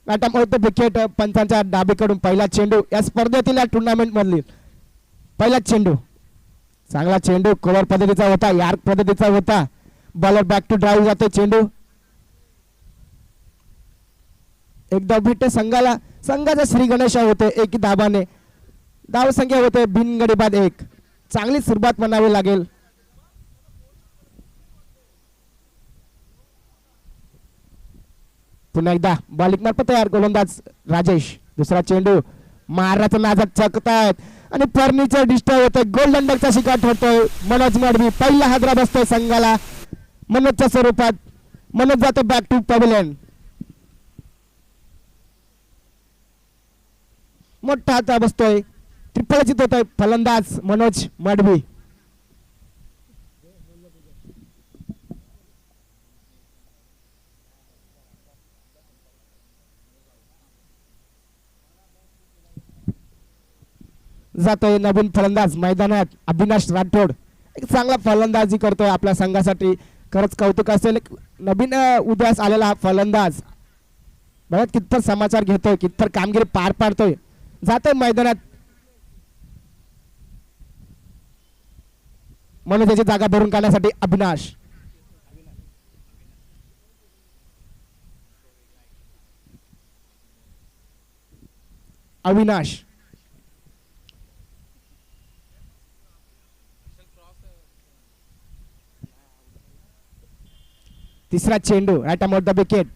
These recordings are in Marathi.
नाटामध्ये विकेट पंचांच्या डावीकडून पहिला चेंडू या स्पर्धेतील या टुर्नामेंट मधील पहिला चेंडू चांगला चेंडू कव्हर पद्धतीचा होता यार्क पद्धतीचा होता बॉलर बॅक टू ड्राईव्ह जाते चेंडू एकदा भेटते संघाचा श्री गणेश होते एक धाबाने धाव संख्या होते बिनगडी बाद एक चांगली सुरुवात म्हणावी लागेल पुन्हा एकदा बॉलिंग मार्फत तयार गोलंदाज राजेश दुसरा चेंडू महाराष्ट्र नाजात चकतायत आणि फर्निचर डिस्टर्ब होतोय गोल्डन डकचा शिकार ठरतोय मनोज मडवी पहिला हादरा बसतोय संघाला मनोजच्या स्वरूपात मनोज जातो बॅक टू पॅव्हिलियन मोठा हात बसतोय ट्रिपल चित होतोय फलंदाज मनोज मडवी जातोय नवीन फलंदाज मैदानात अविनाश राठोड एक चांगला फलंदाजी करतोय आपल्या संघासाठी खरंच कौतुक असेल नवीन उदयास आलेला हा फलंदाज बघा कितपत समाचार घेतोय कितपत कामगिरी पार पाडतोय जातोय मैदानात म्हणून त्याची जागा भरून काढण्यासाठी अविनाश तिसरा चेंडू राईट अबाउट द विकेट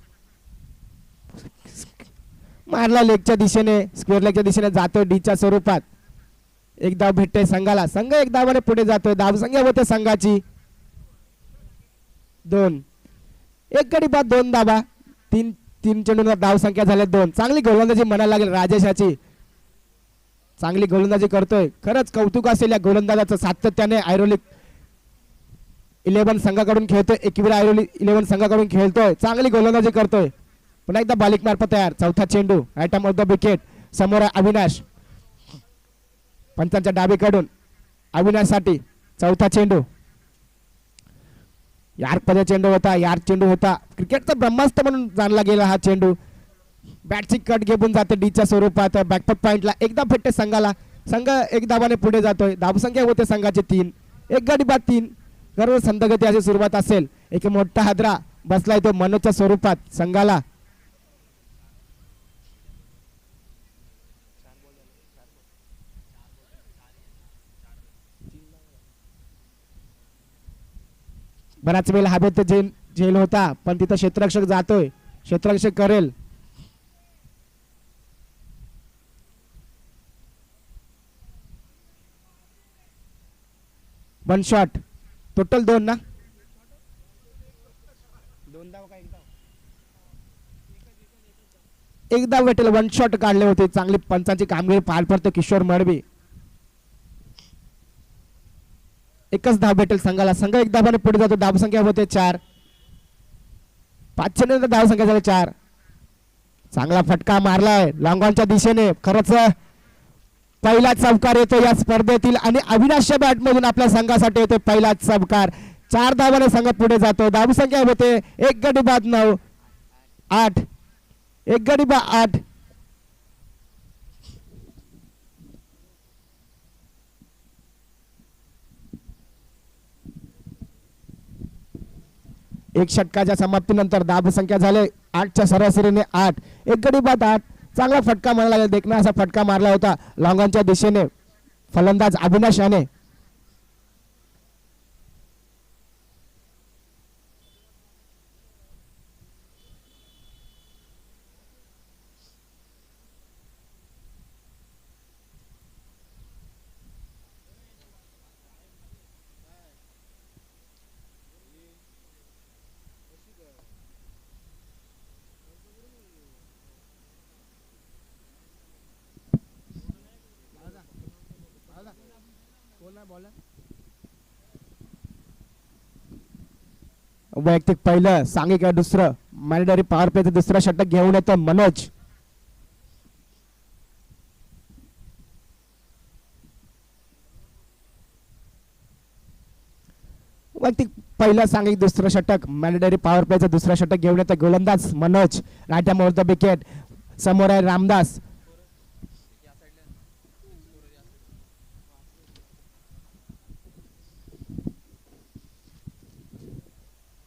मारला लेगच्या दिशेने स्क्वेअर लेगच्या दिशेने जातोय डीच्या स्वरूपात एक धाव भेटते संघाला संघ एक धावाने पुढे जातोय धाव संख्या होते संघाची 2 एक गडी बाद 2 धावा 3 चेंडूंवर धाव संख्या झाल्या 2 चांगली गोलंदाजी म्हणायला लागेल राजेशाची चांगली गोलंदाजी करतोय खरंच कौतुक असेल या गोलंदाजाचं सातत्याने आयरोलिक 11 संघाकडून खेळतोय एकविरा आयरोलिक 11 संघाकडून खेळतोय चांगली गोलंदाजी करतोय पुन्हा एकदा बॉलिंग मार्फत तयार चौथा चेंडू right arm off the wicket समोर अविनाश पंचांच्या डावीकडून अविनाश साठी चौथा चेंडू यार्क पदे चेंडू होता क्रिकेटचा ब्रह्मास्त्र म्हणून जाणला गेला हा चेंडू बॅटची कट घेऊन जाते डीच्या स्वरूपात बॅकफुट पॉइंटला एकदा भेटते संघाला संघ एक धावाने पुढे जातोय धावसंख्या होते संघाचे 3 एक गडी बाद 3 सर्व संथगती अशी सुरुवात असेल एक मोठा हादरा बसलाय तो मनोजच्या स्वरूपात संघाला बराच वेळ हवेत झेल होता पण तिथं क्षेत्ररक्षक जातोय क्षेत्ररक्षक करेल वन शॉट टोटल 2 ना 2 धाव का एक धाव भेटेल वन शॉट काढले होते चांगली पंचांची कामगिरी पार पडते किशोर मडवी एकच धाव भेटेल संघाला संघ एक धावाने पुढे जातो धाव संख्या होते 4 5 नंतर धाव संख्या झाली 4 चांगला फटका मारलाय लॉंगॉनच्या दिशेने खरंच पहिला चौकार येतो या स्पर्धेतील आणि अविनाशच्या बॅट मधून आपल्या संघासाठी येतो पहिला चौकार 4 धावाने संघ पुढे जातो धाव संख्या होते एक गडी बाद 9 8 एक गडी बाद 8 एक षटकाच्या समाप्तीनंतर धाव संख्या झाले 8च्या सरासरीने 8 एक गडी बाद 8 चांगला फटका मारला देखना असा फटका मारला होता लॉंगॉनच्या दिशेने फलंदाज अविनाश याने वैयक्तिक पहिलं सांघिक दुसरं मॅनेडरी पॉवर प्लेचं दुसरं षटक घेऊन येतो मनोज वैयक्तिक पहिलं सांघिक दुसरं षटक मॅनेडरी पॉवर प्लेचं दुसरं षटक घेऊन येतो गोलंदाज Manoj right arm off the wicket समोर आहे रामदास.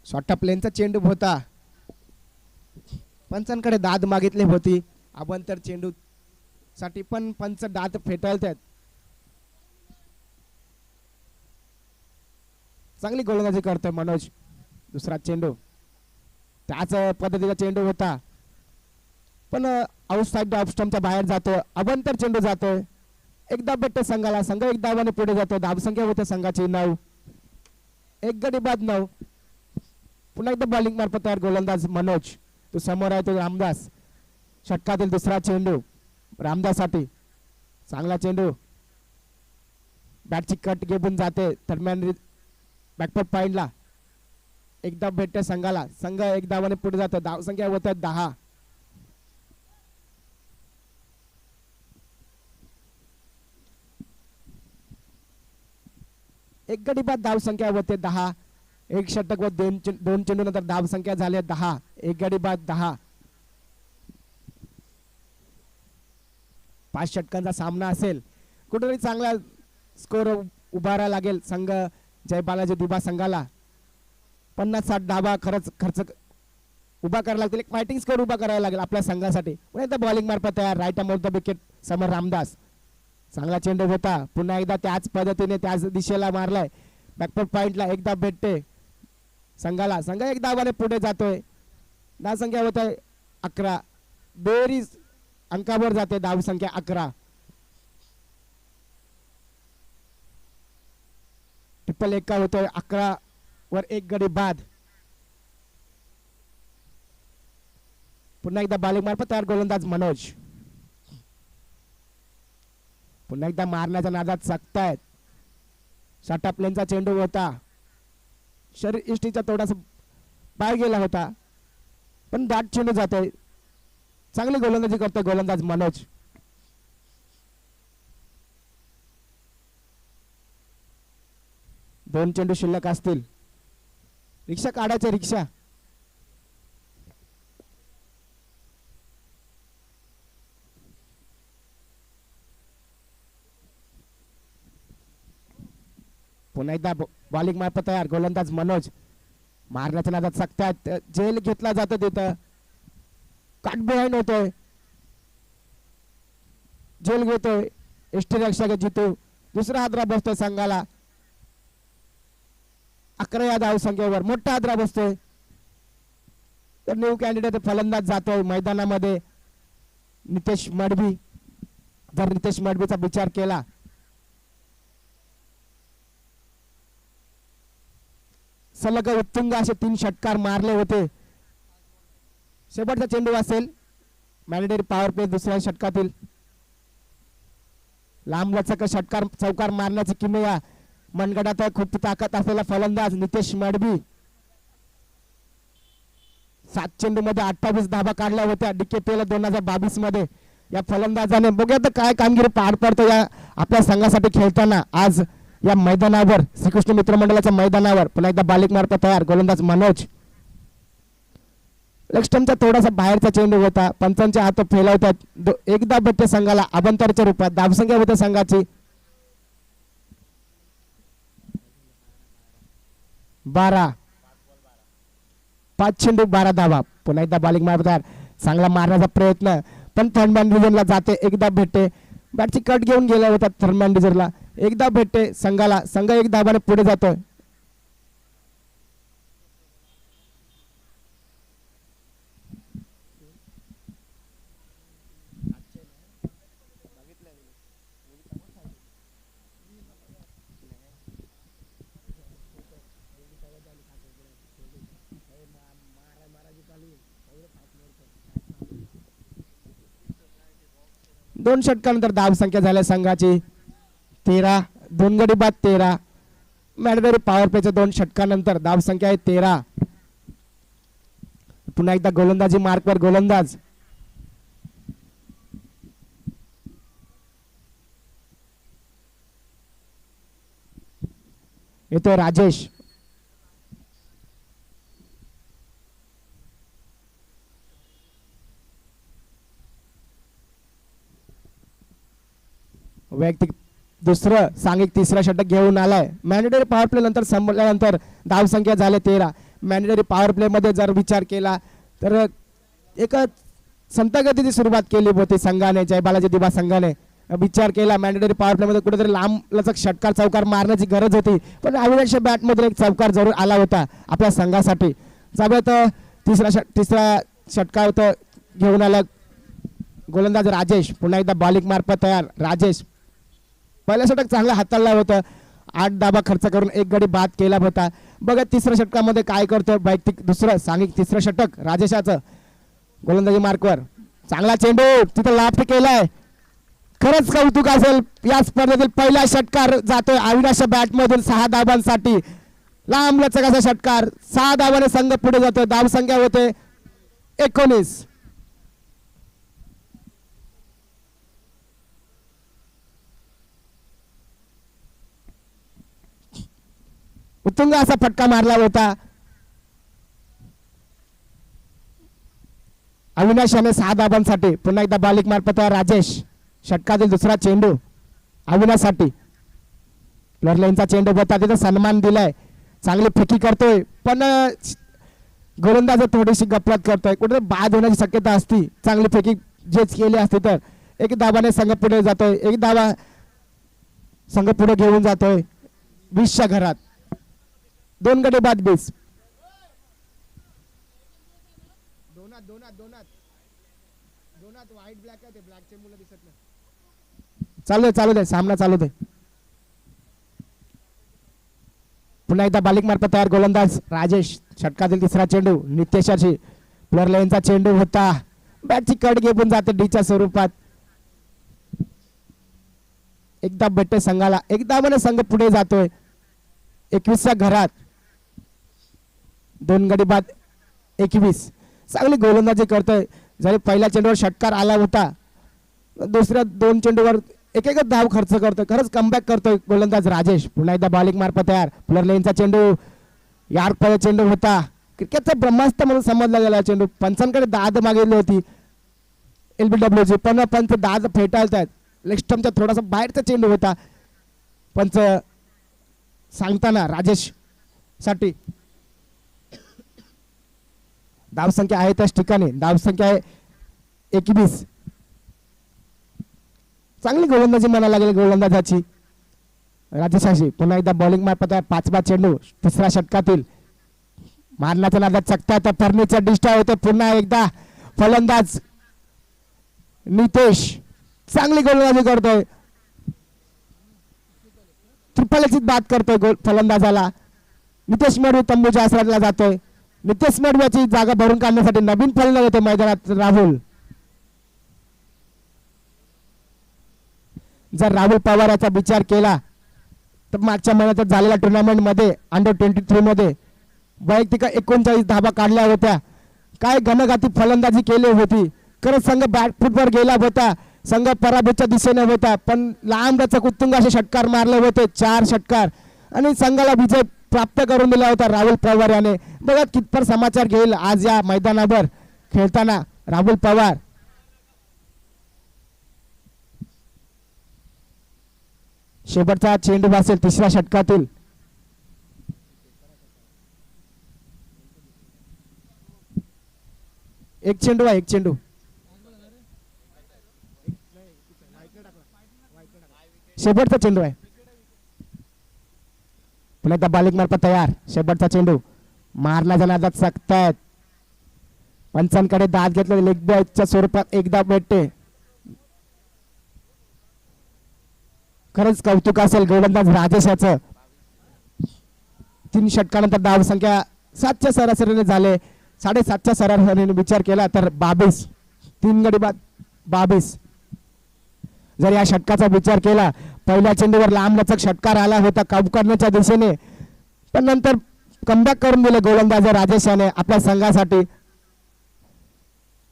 शॉर्ट प्लेनचा चेंडू होता. पंचांकडे दाद मागितली होती अभंतर चेंडू साठी पण पंच दात फेटाळतात. चांगली गोलंदाजी करतोय मनोज. दुसरा चेंडू त्याच पद्धतीचा चेंडू होता पण आउटसाइड ऑफ स्टंपच्या बाहेर जातोय. अभंतर चेंडू जातोय. एकदा भेटते संघाला. संघ एक धावाने पुढे जातो. धावसंख्या होते संघाची 9. एक गडी बाद 9. पुन्हा एकदा बॉलिंग मार्फत तयार गोलंदाज मनोज. तो समोर आहे तो रामदास. षटकातील दुसरा चेंडू रामदाससाठी. चांगला चेंडू बॅटची कट घेऊन जाते दरम्यान बॅकफुट पॉइंटला. एकदा भेटते संघाला. संघ एक धावाने पुढे जातो. धावसंख्या होत 10. एक गडी बाद धावसंख्या होते 10. एक षटक व दोन चेंडू नंतर धावसंख्या झाली 10. एक गडी बाद 10. 5 षटकांचा सामना असेल. कुठेतरी चांगला स्कोर उभारा लागेल संघ जय बालाजी दुबा संघाला. 50-60 धावा खरंच खर्च उभा करायला लागतील. एक फायटिंग स्कोर उभा करायला लागेल आपल्या संघासाठी. पुन्हा एकदा बॉलिंग मार्फत तयार. राईट अमोर द विकेट समोर रामदास. चांगला चेंडू होता. पुन्हा एकदा त्याच पद्धतीने त्याच दिशेला मारलाय. बॅकफुट पॉइंटला एकदा भेटते संघाला. संघ एक धावाने पुढे जातोय. धावसंख्या होत आहे 11. बेरीज अंकावर जाते. धावसंख्या 11. ट्रिपल एका होतोय. 11 वर एक गडी बाद. पुन्हा एकदा बॉलिंग मार्फत तयार गोलंदाज मनोज. पुन्हा एकदा मारण्याच्या नादात सकतायत. शॉर्ट प्लेनचा चेंडू होता. शरीर इष्टीचा थोडासा पाय गेला होता पण दाट चेंडू जातोय. चांगली गोलंदाजी करतोय गोलंदाज मनोज. दोन चेंडू शिल्लक असतील. रिक्षा काढायचे. रिक्षा पुन्हा एकदा बॉलिंग मार्फत तयार गोलंदाज मनोज. मारण्याच्या नादात सकतात. जेल घेतला जातो तिथं. काट बिहाइंड होतोय. जेल घेतोय. एष्टी रक्षक जितू. दुसरा हादरा बसतोय संघाला. 11 या धाव संख्येवर मोठा हादरा बसतोय. तर न्यू कॅन्डिडेट फलंदाज जातोय मैदानामध्ये नितेश मडवी. जर नितेश मडवीचा विचार केला सलग उत्तुंग असे 3 षटकार मारले होते. शेवटचा चेंडू असेल. मॅन्डेटरी पॉवर प्ले दुसऱ्या षटकातील. लांब लचक षटकार चौकार मारण्याची किमया मनगडात खूप ताकद असलेला फलंदाज नितेश मडवी. 7 चेंडू मध्ये 28 धावा काढल्या होत्या DKPL 2022 मध्ये. या फलंदाजाने बघूया काय कामगिरी पार पडतो या आपल्या संघासाठी खेळताना आज या मैदानावर. श्रीकृष्ण मित्र मंडळाच्या मैदानावर. पुन्हा एकदा बॉलिंग मार्फत तयार गोलंदाज मनोज. लेग स्टंपचा थोडासा बाहेरचा चेंडू होता. पंचांचे हात फेलवतात. एकदा भेटते संघाला अभंतरच्या रूपात. धावसंख्या होते संघाची 12. 5 चेंडू 12 धावा. पुन्हा एकदा बॉलिंग मार्फत तयार. चांगला मारण्याचा प्रयत्न पण थर्ड मॅन डिव्हिजनला जाते. एकदा भेटते. बॅटची कट घेऊन गेल्या होत्या थर्ड मॅन डिव्हिजनला. एकदा भेटते संघाला. संघ एक धावाने पुढे जातोय. दोन षटकानंतर धाव संख्या झाल्या संघाची 13. 2 गडी बाद 13. मॅन्डेटरी पॉवर प्लेच्या 2 षटकानंतर धाव संख्या आहे 13. पुन्हा एकदा गोलंदाजी मार्कवर गोलंदाज. येतोय राजेश. वैयक्तिक दुसरं सांघिक तिसरं षटक घेऊन आलाय. मॅन्डेटरी पॉवर प्ले नंतर संपल्यानंतर धावसंख्या झाले 13. मॅन्डेटरी पॉवर प्ले मध्ये जर विचार केला तर एक संतगतीची सुरुवात केली होती संघाने, जय बालाजी दिबा संघाने. विचार केला मॅन्डेटरी पॉवर प्ले मध्ये कुठेतरी लांब लचक षटकार चौकार मारण्याची गरज होती, पण अविनाशच्या बॅट मध्ये एक चौकार जरूर आला होता आपल्या संघासाठी. जाऊयात तिसरा षटकार घेऊन आला गोलंदाज राजेश. पुन्हा एकदा बॉलिंग मार्फत तयार राजेश. पहिला षटक चांगला हाताळला होता, 8 धाबा खर्च करून एक गडी बाद केला होता. बघा तिसऱ्या षटकामध्ये काय करतोय. वैयक्तिक दुसरं सांघिक तिसरं षटक राजेशाचं गोलंदाजी मार्कवर. चांगला चेंडू तिथं लाफ्ट केलाय. खरंच कौतुक असेल या स्पर्धेतील पहिला षटकार जातोय अविनाशच्या बॅट मधून 6 धाबांसाठी. लांब लचक असा षटकार, 6 धावाने संघ पुढे जातोय. धावसंख्या होते 19. उत्तुंग असा फटका मारला होता अविनाश याने 6 धाबांसाठी. पुन्हा एकदा बॉलिंग मार्फत राजेश. षटकातील दुसरा चेंडू अविनाशसाठी. लॉरलेनचा चेंडू होता, तिथं सन्मान दिलाय. चांगली फेकी करतोय, पण गोलंदाज थोडीशी गफलत करतोय. कुठे बाद होण्याची शक्यता असती. चांगली फेकी जेच केली असती तर. एक धाबाने संघ पुढे जातोय. एक धावा संघ पुढे घेऊन जातोय 20च्या घरात. 2 गडी बाद 20. दोनात व्हाईट ब्लॅक आहे, ते ब्लॅकचे मुलं दिसत नाही. चालू दे सामना चालू दे. पुन्हा एकदा बॉलिंग मार्फत तयार गोलंदाज राजेश. षटकातील तिसरा चेंडू नितेशाची. प्लेअर लाईनचा चेंडू होता, बॅटची कड घेऊन जाते डीच्या स्वरूपात. एकदा भेटते संघाला. एकदा म्हणे संघ पुढे जातोय 21च्या घरात. 2 गडी बाद 21. चांगली गोलंदाजी करतोय. जरी पहिल्या चेंडूवर षटकार आला होता, दुसऱ्या 2 चेंडूवर एक धाव खर्च करतोय. खरंच कमबॅक करतोय गोलंदाज राजेश. पुन्हा एकदा बॉलिंग मार्फत तयार. प्लेअर लेनचा चेंडू यार्क पॉइंट चेंडू होता. क्रिकेटचा ब्रह्मास्त्र म्हणून समजला गेला चेंडू. पंचांकडे दाद मागितली होती LBWची, पण पंच दाद फेटाळतायत. लेग स्टंपच्या थोडासा बाहेरचा चेंडू होता. पंच सांगताना राजेश साठी धावसंख्या आहे त्याच ठिकाणी. धावसंख्या आहे 21. चांगली गोलंदाजी म्हणायला लागेल गोलंदाजाची राजेशाची. पुन्हा एकदा बॉलिंग मार्फत 5वा चेंडू तिसऱ्या षटकातील. मारण्याच्या नादात चकत्या तर फर्निचर डिस्टर्ब होते. पुन्हा एकदा फलंदाज नितेश चांगली गोलंदाजी करतोय. त्रिफलचित बाद करतोय फलंदाजाला. नितेश मेडवी तंबूच्या आसराला जातोय. नितेश मेडवीची जागा भरून काढण्यासाठी नवीन फलंदाज होते मैदानात राहुल. जर राहुल पवार याचा विचार केला तर मागच्या महिन्यात झालेल्या टुर्नामेंट मध्ये अंडर-23 मध्ये वैयक्तिक 39 धाबा काढल्या होत्या. काय घनघाती फलंदाजी केली होती. खरंच संघ बॅकफुटवर गेला होता. संघ पराभूतच्या दिशेने होता, पण लांब लचक उत्तुंग असे षटकार मारले होते. 4 षटकार आणि संघाला विजय प्राप्त करून दिला होता राहुल पवार याने. बघा कितपर समाचार घेईल आज या मैदानावर खेळताना राहुल पवार. शेवटचा चेंडू असेल तिसऱ्या षटकातील. एक चेंडू आहे, एक चेंडू. शेवटचा चेंडू आहे. पुन्हा एकदा बॉलिंग मार्फत तयार. शेवटचा चेंडू मारण्याच्या नादात चकतायत. पंचांकडे दाद घेतले. लेग बॅटच्या स्वरूपात एकदा भेटते. खरंच कौतुक असेल गोलंदाज राजेशाचं. 3 षटकानंतर धावसंख्या 7च्या सरासरीने झाले. 7.5च्या सरासरीने विचार केला तर 22. 3 गडी बाद 22. जर या षटकाचा विचार केला, पहिल्या चेंडूवर लांब लचक षटकार आला होता काबू करण्याच्या दिशेने, पण नंतर कमबॅक करून दिले गोलंदाज राजेशाने आपल्या संघासाठी.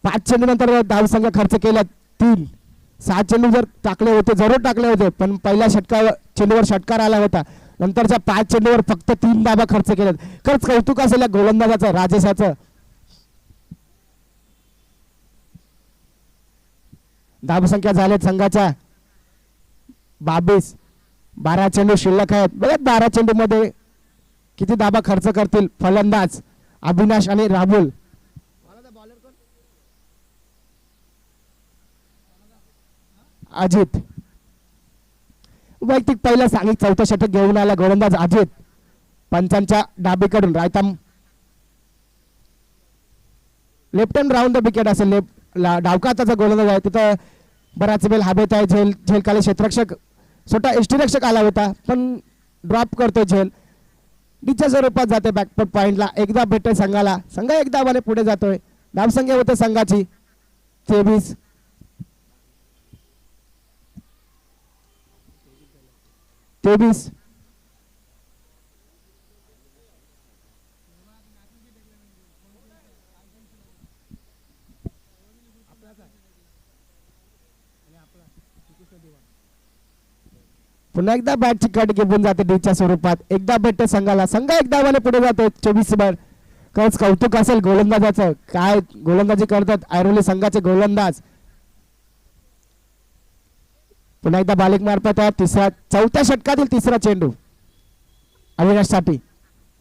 5 चेंडू नंतर धावसंख्या खर्च केला 3. 6 चेंडू जर टाकले होते, जरूर टाकले होते, पण पहिल्या चेंडूवर षटकार आला होता. नंतरच्या 5 चेंडूवर फक्त 3 धाबा खर्च केले. खरंच कौतुक असेल या गोलंदाजाचं राजेशाचं. धावसंख्या झाल्यात संघाच्या 22. 12 चेंडू शिल्लक आहेत. बघा 12 चेंडू मध्ये किती धाबा खर्च करतील फलंदाज अविनाश आणि राहुल. अजित वैयक्तिक पहिला सांगिक चौथं षटक घेऊन आला गोलंदाज अजित. पंचांच्या डाबीकडून रायता left hand round the wicket असेल. डावकाताचा गोलंदाज आहे तिथं बराच वेळ हवेत आहे. झेलखाली क्षेत्ररक्षक स्वतः यष्टीरक्षक आला होता पण ड्रॉप करतोय झेल. डीच्या स्वरूपात जाते बॅकफुट पॉइंटला. एकदा भेटते संघाला. संघ एक धावाने पुढे जातोय. धावसंख्या होते संघाची 23. पुन्हा एकदा बॅटची कट घेऊन जाते डीच्या स्वरूपात. एकदा भेटते संघाला. संघ एक धावाने पुढे जातो 24 वर. खरंच कौतुक असेल गोलंदाजाचं. काय गोलंदाजी करतात ऐरोली संघाचे गोलंदाज. पुन्हा एकदा बालिक मार्फत चौथ्या षटकातील तिसरा चेंडू अविनाश साठी.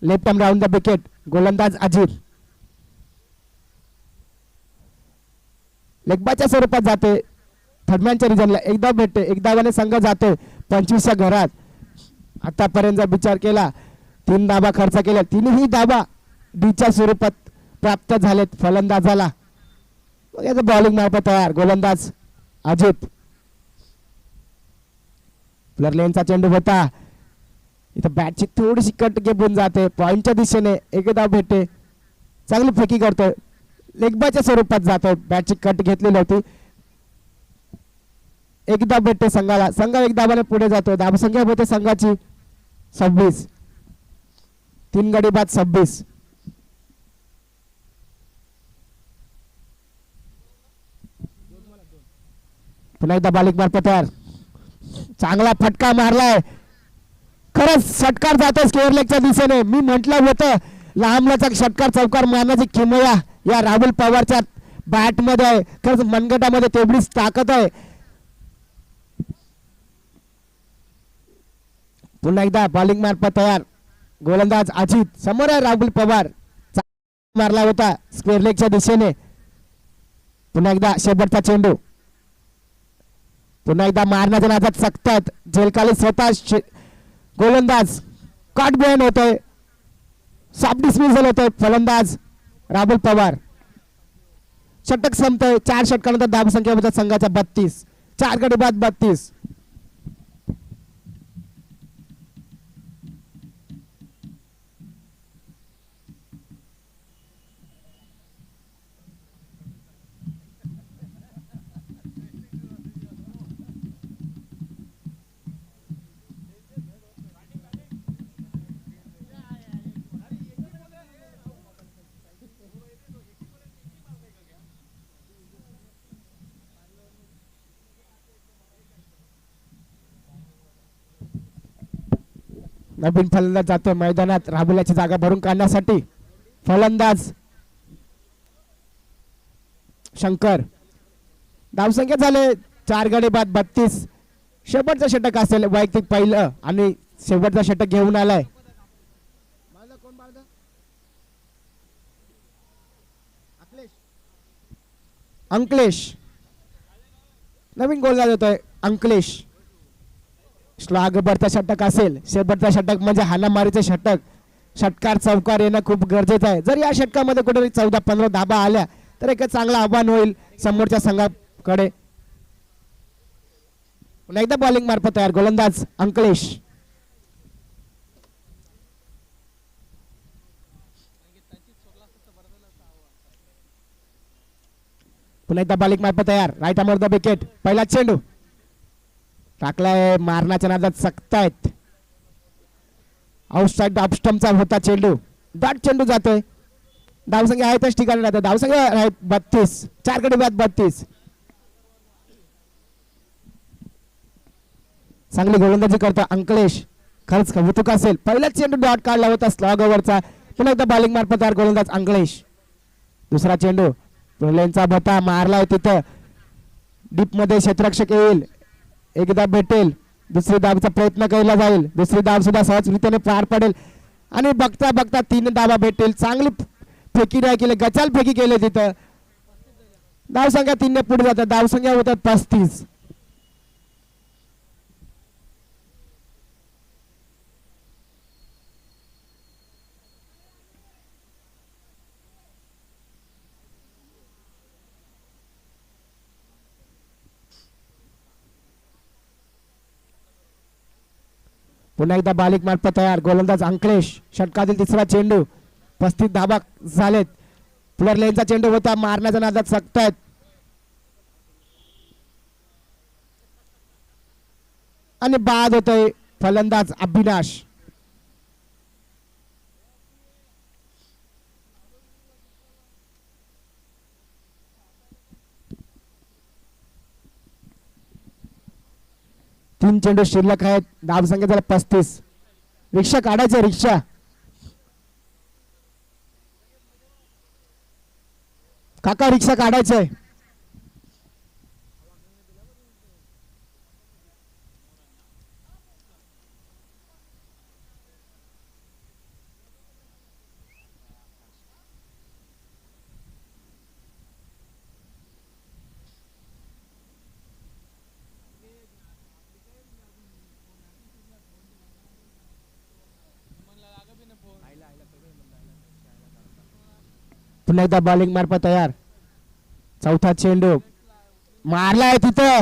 Left arm round the wicket. गोलंदाज अजित लेगबाच्या स्वरूपात जाते थर्डमॅनच्या रिजनला. एकदा भेटते. एक धावाने संघ जातोय 25च्या घरात. आतापर्यंत विचार केला 3 धाबा खर्च केल्या. तीनही धाबा डीच्या स्वरूपात प्राप्त झालेत फलंदाजाला. बॉलिंग मार्फत तयार गोलंदाज अजित. प्लेअर लेनचा चेंडू होता. इथं बॅटची थोडीशी कट घेऊन जाते पॉइंटच्या दिशेने. एकदा भेटते. चांगली फेकी करतोय. लेगबाच्या स्वरूपात जातोय. बॅटची कट घेतलेली होती. एकदा भेटते संघाला. संघ एक धावाने पुढे जातोय. धावसंख्या होते संघाची 26. 3 गडी बाद 26. पुन्हा एकदा बालिक मार्फत तयार. चांगला फटका मारलाय. खरंच षटकार जातोय स्क्वेअर लेगच्या दिशेने. मी म्हटलं होतं लांबल्याचा षटकार चौकार मारण्याची किमया या राहुल पवारच्या बॅट मध्ये आहे. खरंच मनगटामध्ये तेवढीच ताकद आहे. पुन्हा एकदा बॉलिंग मार्फत तयार गोलंदाज अजित. समोर आहे राहुल पवार. मारला होता स्क्वेअर लेगच्या दिशेने. पुन्हा एकदा शेवटचा चेंडू. पुन्हा एकदा मारण्याच्या नादात सक्तात झेलखाली स्वतः गोलंदाज कट बॅन होतोय. सॉफ्ट डिस्मिसल होतोय फलंदाज राहुल पवार. षटक संपतोय. 4 षटकानंतर धावसंख्या होतात संघाच्या 32. 4 गडी बाद 32. नवीन फलंदाज जातोय मैदानात राहुलाची जागा भरून काढण्यासाठी. फलंदाज शंकर. धावसंख्या झाले 4 गडी बाद 32. शेवटचं षटक असेल वैयक्तिक पहिलं आणि शेवटचं षटक घेऊन आलाय अंकलेश. नवीन गोलंदाज होतोय अंकलेश. श्लाघभरचा षटक असेल. शेवटचा षटक म्हणजे हाणामारीचे षटक. षटकार चौकार येणं खूप गरजेचं आहे. जर या षटकामध्ये कुठेतरी 14-15 धाबा आल्या तर एक चांगलं आव्हान होईल समोरच्या संघाकडे. पुन्हा एकदा बॉलिंग मार्फत तयार गोलंदाज अंकलेश. पुन्हा एकदा बॉलिंग मार्फत तयार. Right arm the wicket. पहिला चेंडू टाकलाय. मारण्याच्या नादात सक्तायत. आउटसाइड ऑफ स्टंपचा होता चेंडू. दाट चेंडू जातोय. धावसंख्या आहे त्याच ठिकाणी राहते. धावसंख्या आहे 32. 4 गडी बाद 32. चांगली गोलंदाजी करतो अंकलेश. खरंच कौतुक असेल. पहिलाच चेंडू डॉट काढला होता स्लॉग ओव्हरचा. पुन्हा एकदा बॉलिंग मार्फत तयार गोलंदाज अंकलेश. दुसरा चेंडू लेनचा भता मारलाय तिथं. डीप मध्ये क्षेत्ररक्षक येईल. एकदा भेटेल दुसरी धावचा प्रयत्न केला जाईल. दुसरी धाव सुद्धा सहजरित्याने पार पडेल आणि बघता बघता 3 धावा भेटेल. चांगली फेकी नाही केली, गचाल फेकी केली तिथं. धावसंख्या 3 पुढे जातात. धावसंख्या होतात 35. पुन्हा एकदा बालिक मार्फत तयार. गोलंदाज अंकलेश. षटकातील तिसरा चेंडू. 35 धाबा झालेत. प्लेअर लेनचा चेंडू होता, मारण्याच्या नादात सकतायत आणि बाद होतोय. फलंदाज अभिनाश. तीन चेंडू शिल्लक आहेत. धावसंख्या झाला 35. रिक्षा काढायचं, रिक्षा. काका रिक्षा काढायचंय. पुन्हा एकदा बॉलिंग मार्फत तयार. चौथा चेंडू मारलाय तिथं.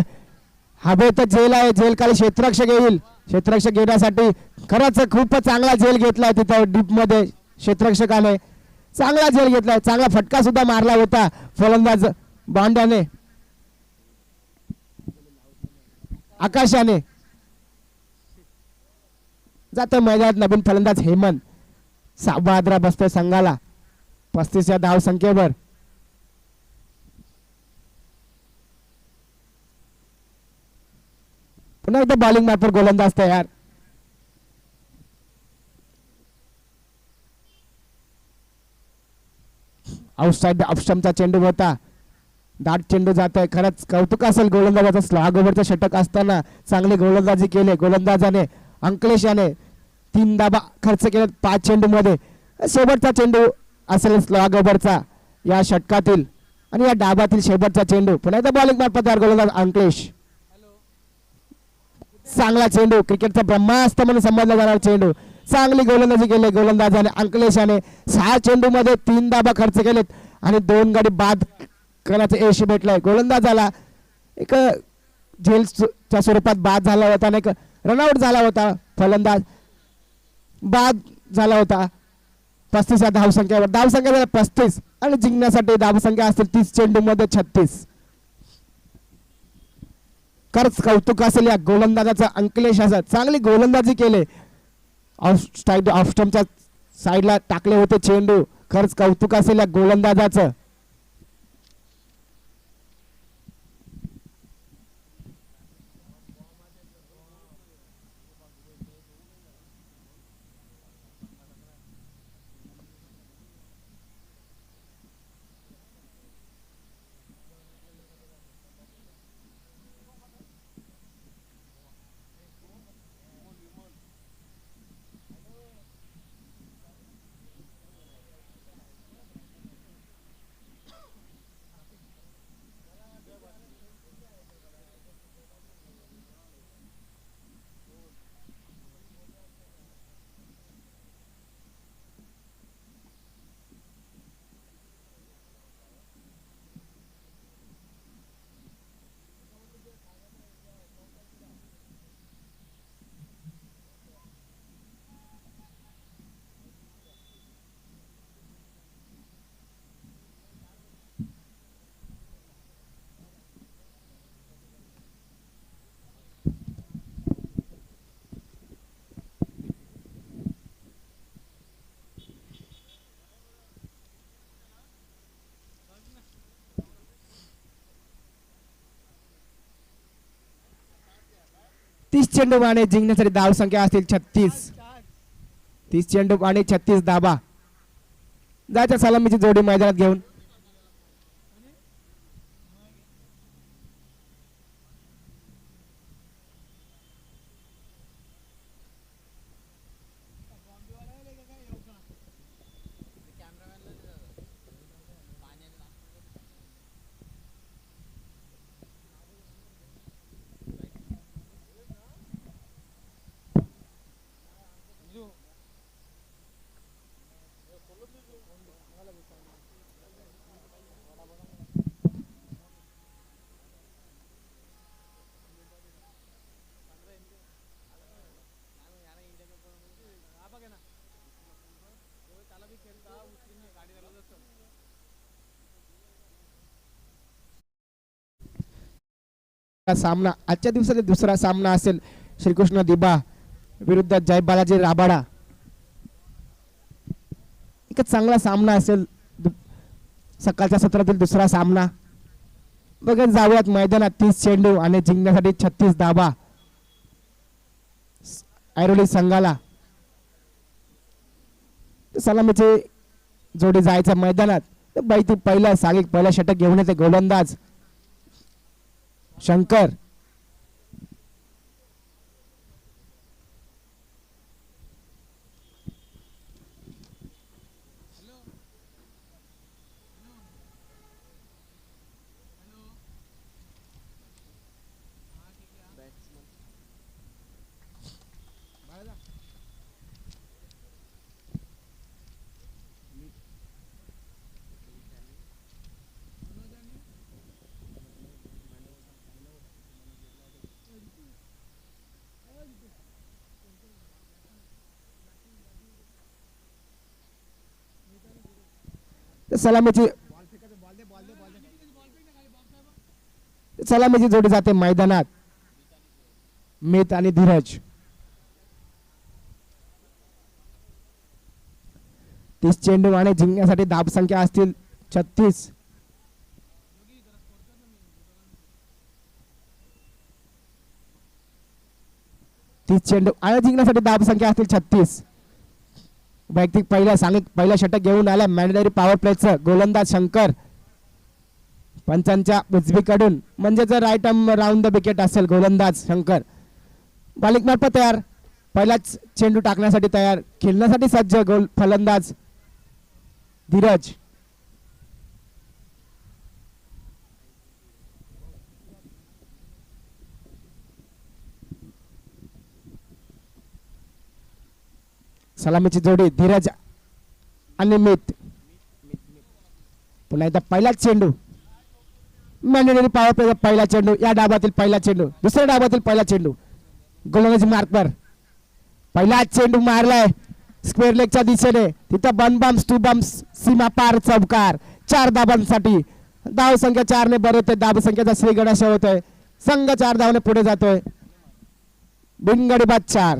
हवेत झेल आहे. झेल खाली क्षेत्ररक्षक येईल. क्षेत्ररक्षक घेण्यासाठी खरंच खूप चांगला झेल घेतलाय तिथं डीप मध्ये. क्षेत्ररक्षकाने चांगला झेल घेतलाय. चांगला फटका सुद्धा मारला होता फलंदाज बांड्याने. आकाशाने जातो मैदानात नवीन फलंदाज हेमंत. 6 आदरा बसतोय संघाला 35 या धाव संख्येवर. पुन्हा एकदा बॉलिंग मार्फत गोलंदाज तयार. आउटसाइड ऑप्शनचा चेंडू होता. दाट चेंडू जात आहे. खरंच कौतुक असेल गोलंदाजाचा. स्लॉग ओव्हरचं षटक असताना चांगली गोलंदाजी केली गोलंदाजाने. अंकलेश याने 3 धाबा खर्च केले 5 चेंडू मध्ये. शेवटचा चेंडू असेल स्लॉग ओव्हरचा या षटकातील आणि या डाबातील शेवटचा चेंडू. पुन्हा एकदा बॉलिंग मार्फत तयार गोलंदाज अंकलेश. चांगला चेंडू. क्रिकेटचा ब्रह्मास्त्र म्हणून समजला जाणारा चेंडू. चांगली गोलंदाजी केली गोलंदाजाने. अंकलेशाने 6 चेंडू मध्ये 3 धाबा खर्च केलेत आणि 2 गडी बाद करण्याचं यश भेटलंय गोलंदाजाला. एक झेलच्या स्वरूपात बाद झाला होता आणि एक रनआउट झाला होता. फलंदाज बाद झाला होता. 35 या धावसंख्येवर. धावसंख्या झाला 35 आणि जिंकण्यासाठी धावसंख्या असतील 30 चेंडू मध्ये 36. खरंच कौतुक असेल या गोलंदाजाचा. अंकलेश असा चांगली गोलंदाजी केले. ऑफ स्टंपच्या साईडला टाकले होते चेंडू. खरंच कौतुक असेल या गोलंदाजाचं. तीस चेंडू आणि जिंकण्यासाठी धाव संख्या असतील 36. 30 चेंडू आणि 36 धाबा. जायच्या सलामीची जोडी मैदानात घेऊन. सामना आजच्या दिवसाचा दुसरा सामना असेल श्रीकृष्ण दिबा विरुद्ध जय बालाजी राबाडा. एक चांगला सामना असेल सकाळच्या सत्रातील दुसरा सामना. बघत जाऊयात मैदानात 30 चेंडू आणि जिंकण्यासाठी 36 धावा ऐरोली संघाला. सलामीची जोडी जायचं मैदानात बैती पहिला सागिक पहिला षटक घेऊन येते गोलंदाज शंकर. सलामीची जोडी जाते मैदानात मित आणि धीरज. 30 चेंडू आणि जिंकण्यासाठी धाव संख्या असतील 36. चेंडू आणि जिंकण्यासाठी धाव संख्या असतील 36. वैयक्तिक पहिला षटक घेऊन आला मॅन्डेटरी पॉवर प्लेचं गोलंदाज शंकर. पंचांच्या उजवीकडून म्हणजे जर right arm round the wicket असेल गोलंदाज शंकर. बॉलिंग मार्फत तयार पहिलाच चेंडू टाकण्यासाठी तयार खेळण्यासाठी सज्ज गोल फलंदाज धीरज. सलामीची जोडी धीरज आणि मित. पुन्हा एकदा पहिलाच चेंडू मॅन्डेटरी पॉवर प्लेचा पहिला चेंडू या डाबातील पहिला चेंडू दुसऱ्या डाबातील पहिला चेंडू गोलंदाजी मार्कवर पहिलाच चेंडू मारलाय स्क्वेअर लेगच्या दिशेने. तिथं वन बम्स टू बम्स सीमा पार चौकार 4 धाबांसाठी. धाव संख्या 4 ने बरं होते. धाव संख्येचा श्रीगणेश होतोय. संघ 4 धावाने पुढे जातोय. बिनगडी बाद 4.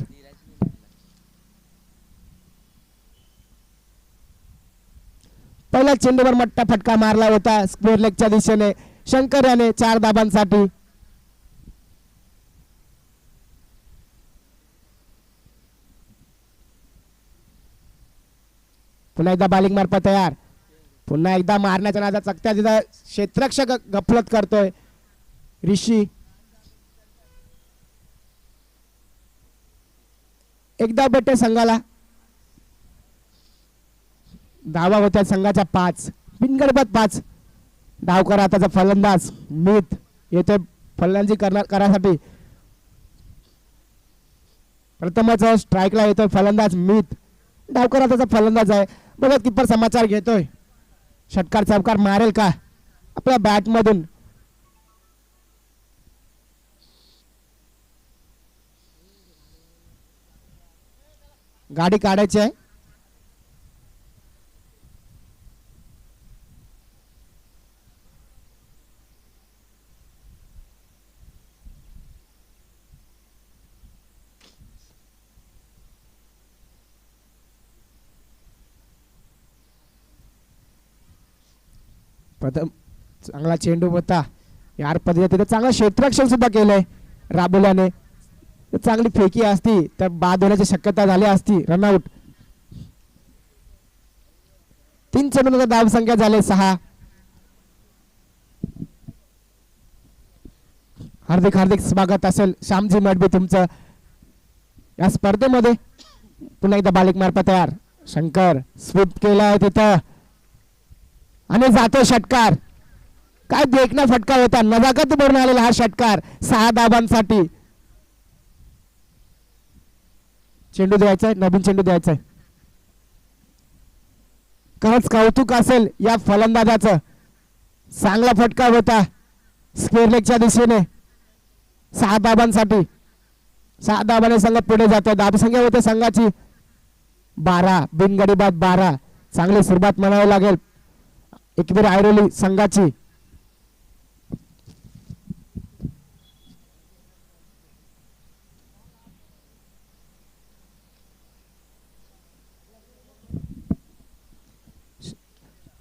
पहिल्या चेंडूवर मोठा फटका मारला होता स्क्वेअर लेगच्या दिशेने शंकर याने 4 धाबांसाठी. पुन्हा एकदा बॉलिंग मार्फत तयार. पुन्हा एकदा मारण्याच्या नादात चकत्या तिथं क्षेत्ररक्षक गफलत करतोय ऋषी. एकदा भेटते संघाला. धावा होत्या संघाच्या 5 बिनगडबड 5. धावकर आताचा फलंदाज मित येथे फलंदाजी करण्यासाठी प्रथमच स्ट्राईकला येतोय फलंदाज मित. धावकर आताचा फलंदाज आहे. बघा किपर समाचार घेतोय. षटकार चौकार मारेल का आपल्या बॅट मधून. गाडी काढायची आहे. प्रथम चांगला चेंडू होता यार पद्धतीने चांगला क्षेत्ररक्षण सुद्धा केलंय राबवल्याने. चांगली फेकी असती तर बाद होण्याची शक्यता झाली असती. रनआउट. 3 चेंडूंचा धाव संख्या झाले 6. हार्दिक हार्दिक स्वागत असेल श्यामजी मडबी तुमचं या स्पर्धेमध्ये. पुन्हा एकदा बालिक मार्फत तयार शंकर स्वीप केलाय तिथं आणि जातो षटकार. काय देखना फटका होता. नजाकत भरून आलेला हा षटकार 6 धाबांसाठी. चेंडू द्यायचाय नवीन चेंडू द्यायचाय. खरंच कौतुक असेल या फलंदाजाचं. चांगला फटका होता स्क्वेअर लेगच्या दिशेने 6 धाबांसाठी. 6 धाबाने संघ पुढे जातो. धाब संख्या होते संघाची 12 बिनगडी बाद 12. चांगली सुरुवात म्हणावी लागेल एकवीर ऐरोली संघाची.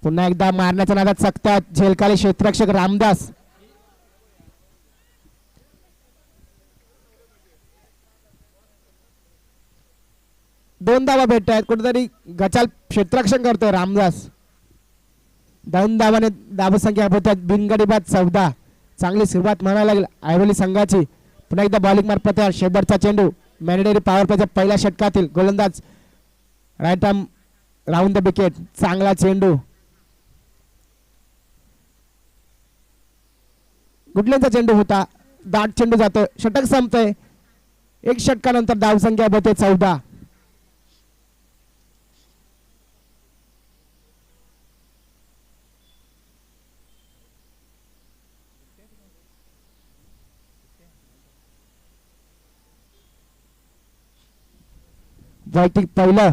पुन्हा एकदा मारण्याच्या नादात चकतात झेलखाली क्षेत्ररक्षक रामदास. दोन धावा भेटत आहेत. कुठेतरी गचाल क्षेत्ररक्षण करतोय रामदास. 2 धावाने धावसंख्या होत्या बिनगडी बाद 14. चांगली सुरुवात म्हणायला लागेल ऐरोली संघाची. पुन्हा एकदा बॉलिंग मार्फत शेवटचा चेंडू मॅन्डेटरी पॉवर प्लेच्या पहिल्या षटकातील गोलंदाज right arm round the wicket. चांगला चेंडू गुडलेंचा चेंडू होता. दाट चेंडू जातोय. षटक संपतंय. 1 षटकानंतर धावसंख्या होते 14. वैयक्तिक पहिलं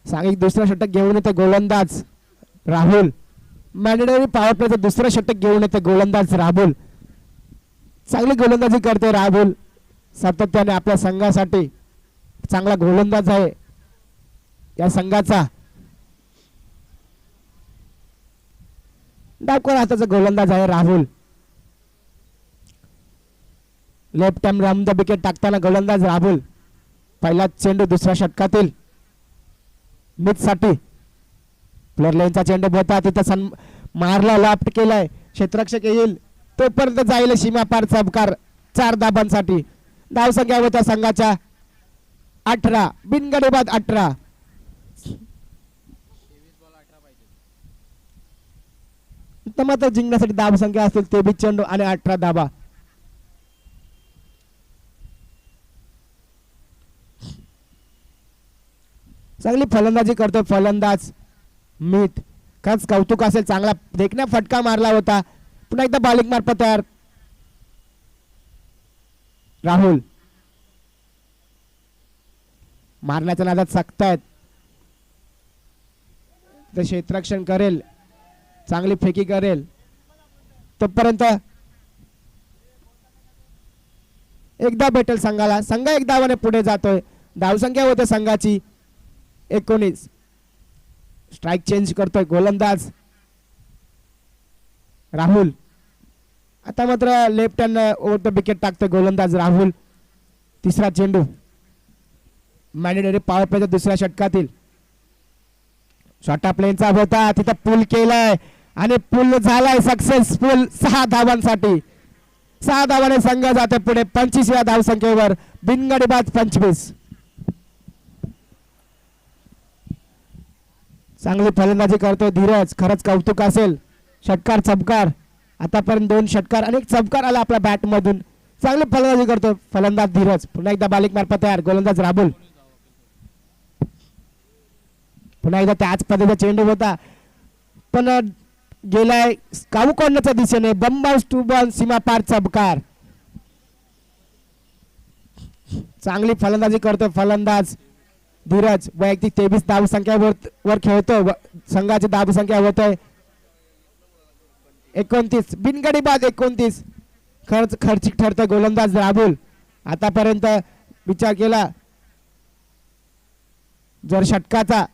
सांघिक दुसरं षटक घेऊन येते गोलंदाज राहुल. मॅन्डेटरी पॉवर प्लेचं दुसरं षटक घेऊन येते गोलंदाज राहुल. चांगली गोलंदाजी करते राहुल. सातत्याने आपल्या संघासाठी चांगला गोलंदाज आहे या संघाचा. डावकर हाताचा गोलंदाज आहे Rahul. Left hand round the wicket टाकताना गोलंदाज राहुल. पहिला चेंडू दुसऱ्या षटकातील मिथ साठी प्लेअर लाईनचा चेंडू होता. तिथं मारला लाफ्ट केलाय. क्षेत्ररक्षक येईल तोपर्यंत जाईल सीमा पार चबकार. 4 धाबांसाठी धावसंख्या होत्या संघाच्या 18. बिनगडी बाद 18. मात्र जिंकण्यासाठी धावसंख्या असतील 23 चेंडू आणि 18 धाबा. चांगली फलंदाजी करतोय फलंदाज मीत. खरंच कौतुक असेल. चांगला देखण्या फटका मारला होता. पुन्हा एकदा बॉलिंग मार्फत तयार राहुल. मारण्याच्या नादात चकतायत. तर क्षेत्ररक्षण करेल. चांगली फेकी करेल तोपर्यंत एकदा भेटेल संघाला. संघ 1 धावाने पुढे जातोय. धावसंख्या होते संघाची 19. स्ट्राइक चेंज करतोय गोलंदाज राहुल. आता मात्र left hand over the wicket टाकतोय गोलंदाज राहुल. तिसरा चेंडू मॅन्डेटरी पॉवर प्लेच्या दुसऱ्या षटकातील शॉर्ट प्लेनचा होता. तिथं पूल केलाय आणि पूल झालाय सक्सेसफुल 6 धावांसाठी. 6 धावाने संघ जाते पुढे 25 या धावसंख्येवर. बिनगडी बाद 25. चांगली फलंदाजी करतोय धीरज. खरंच कौतुक असेल. षटकार चबकार आतापर्यंत 2 षटकार आणि 1 चबकार आला आपल्या बॅट मधून. चांगली फलंदाजी करतोय फलंदाज धीरज. पुन्हा एकदा बॉलिंग मार्फत तयार गोलंदाज राहुल. पुन्हा एकदा त्याच पद्धतीचा चेंडू होता पण गेलाय काऊ कोणच्या दिशेने. बंबाउस 2 बॉल सीमा पार चबकार. चांगली फलंदाजी करतोय फलंदाज धीरज. वैयक्तिक 23 धावसंख्यावर खेळतो. संघाची धावसंख्या होत आहे 29. बिनगडी बाद 29. खर्चिक ठरतोय गोलंदाज राहुल. आतापर्यंत विचार केला जर षटकाचा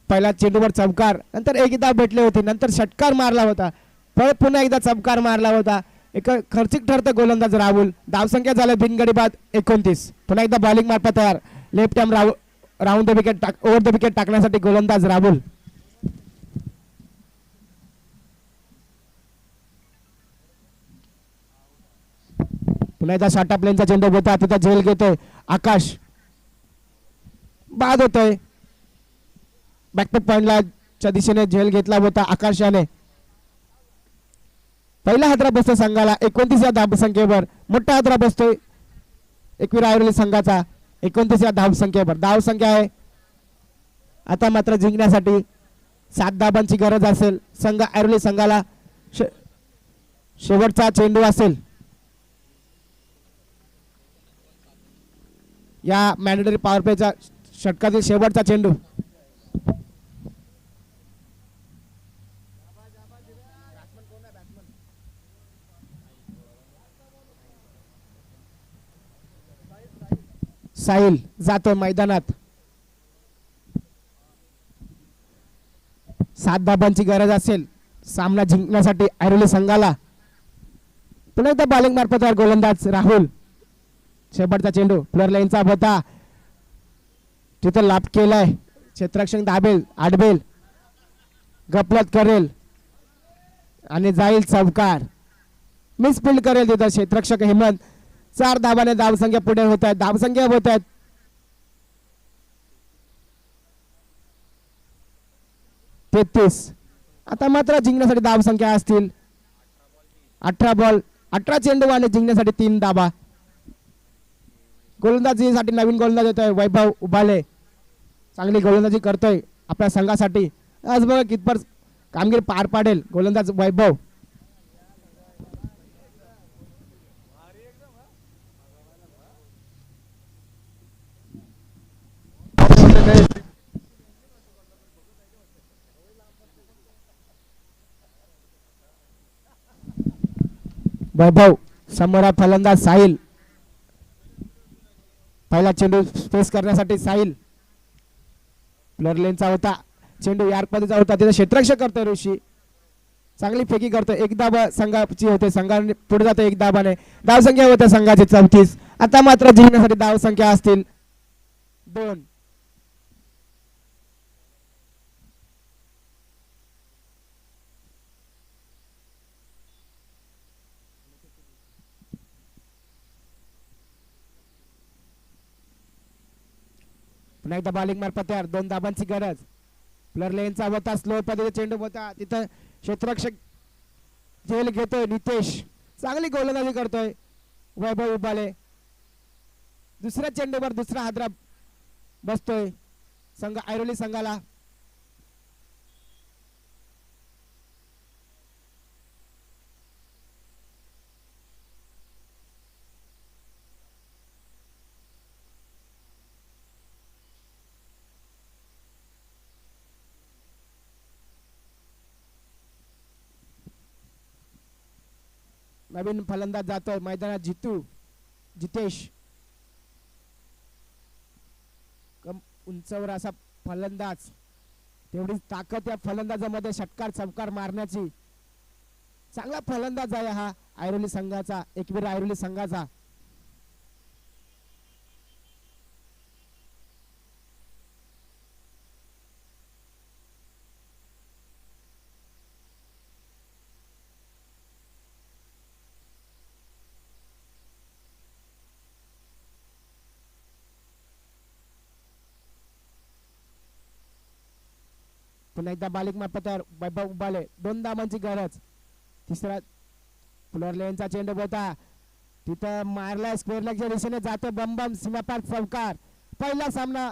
पहिला चेंडूवर चमकार नंतर 1 धाव भेटले होते. नंतर षटकार मारला होता. परत पुन्हा एकदा चमकार मारला होता. एक खर्चिक ठरतोय गोलंदाज राहुल. धावसंख्या झाली बिनगडी बाद 29. पुन्हा एकदा बॉलिंग मार्फत तयार left hand round the wicket over the wicket टाकण्यासाठी गोलंदाज राहुल. पुन्हा एकदा शॉर्ट प्लेनचा चेंडू होता. तिथं झेल घेतोय आकाश. बाद होतोय. बॅकपॅक पॉइंटच्या दिशेने झेल घेतला होता आकाशाने. पहिला हादरा बसतो संघाला 29 या धावसंख्येवर. मोठा हादरा बसतोय एकवीर ऐरोली संघाचा 29 या धावसंख्येवर. धावसंख्या आहे आता मात्र जिंकण्यासाठी 7 धाबांची गरज असेल. संघ ऐरोली संघाला शेवटचा चेंडू असेल या मॅन्डेटरी पॉवर प्लेच्या षटकातील शेवटचा चेंडू. साहिल जातोय मैदानात. 7 धाबांची गरज असेल सामना जिंकण्यासाठी ऐरोली संघाला. पुन्हा एकदा बॉलिंग मार्फत गोलंदाज राहुल. शेवटचा चेंडू प्लेअर लाईनचा होता, तिथं लाभ केलाय. क्षेत्ररक्षक दाबेल, आडबेल, गपलत करेल आणि जाईल चौकार. मिसफिल्ड करेल तिथं क्षेत्ररक्षक हेमंत. 4 धावाने धावसंख्या पुढे होत आहेत. धावसंख्या होत आहेत 33. आता मात्र जिंकण्यासाठी धावसंख्या असतील 18 बॉल 18 चेंडू आणि जिंकण्यासाठी 3 धावा. गोलंदाजीसाठी नवीन गोलंदाज येतोय वैभव उबाले. चांगली गोलंदाजी करतोय आपल्या संघासाठी. आज बघा कितपत कामगिरी पार पाडेल गोलंदाज वैभव. वैभव समोर फलंदाज साहिल. पहिला चेंडू स्पेस करण्यासाठी साहिल. प्लेअर लेनचा होता चेंडू, यार्क मध्ये होता, तिथे क्षेत्ररक्षक करतोय ऋषी. चांगली फेकी करतोय. एक धावा संघाची होते, संघाने पुढे जाते 1 धावाने. धावसंख्या होते संघाची 34. आता मात्र जिंकण्यासाठी धावसंख्या असतील 2. पुन्हा एकदा बॉलिंग मार्फत 2 धाबांची गरज. प्लेअर लेनचा होता, स्लो पद्धतीने चेंडू होता, तिथं क्षेत्ररक्षक झेल घेतोय नितेश. चांगली गोलंदाजी करतोय वैभव उबाले. दुसऱ्या चेंडूवर दुसरा हादरा बसतोय संघ ऐरोली संघाला. नवीन फलंदाज जातोय मैदानात जितेश. उंचवर असा फलंदाज, तेवढी ताकद या फलंदाजामध्ये षटकार चौकार मारण्याची. चांगला फलंदाज आहे हा ऐरोली संघाचा, एकवीर ऐरोली संघाचा. पुन्हा एकदा बालिक मार्फत वैभव उबाले. 2 धावांची गरज. तिसरा प्लेअर लेनचा चेंडू होता, तिथं मारला स्क्वेअर लेगच्या दिशेने जातो बम बम सीमापार चौकार. पहिला सामना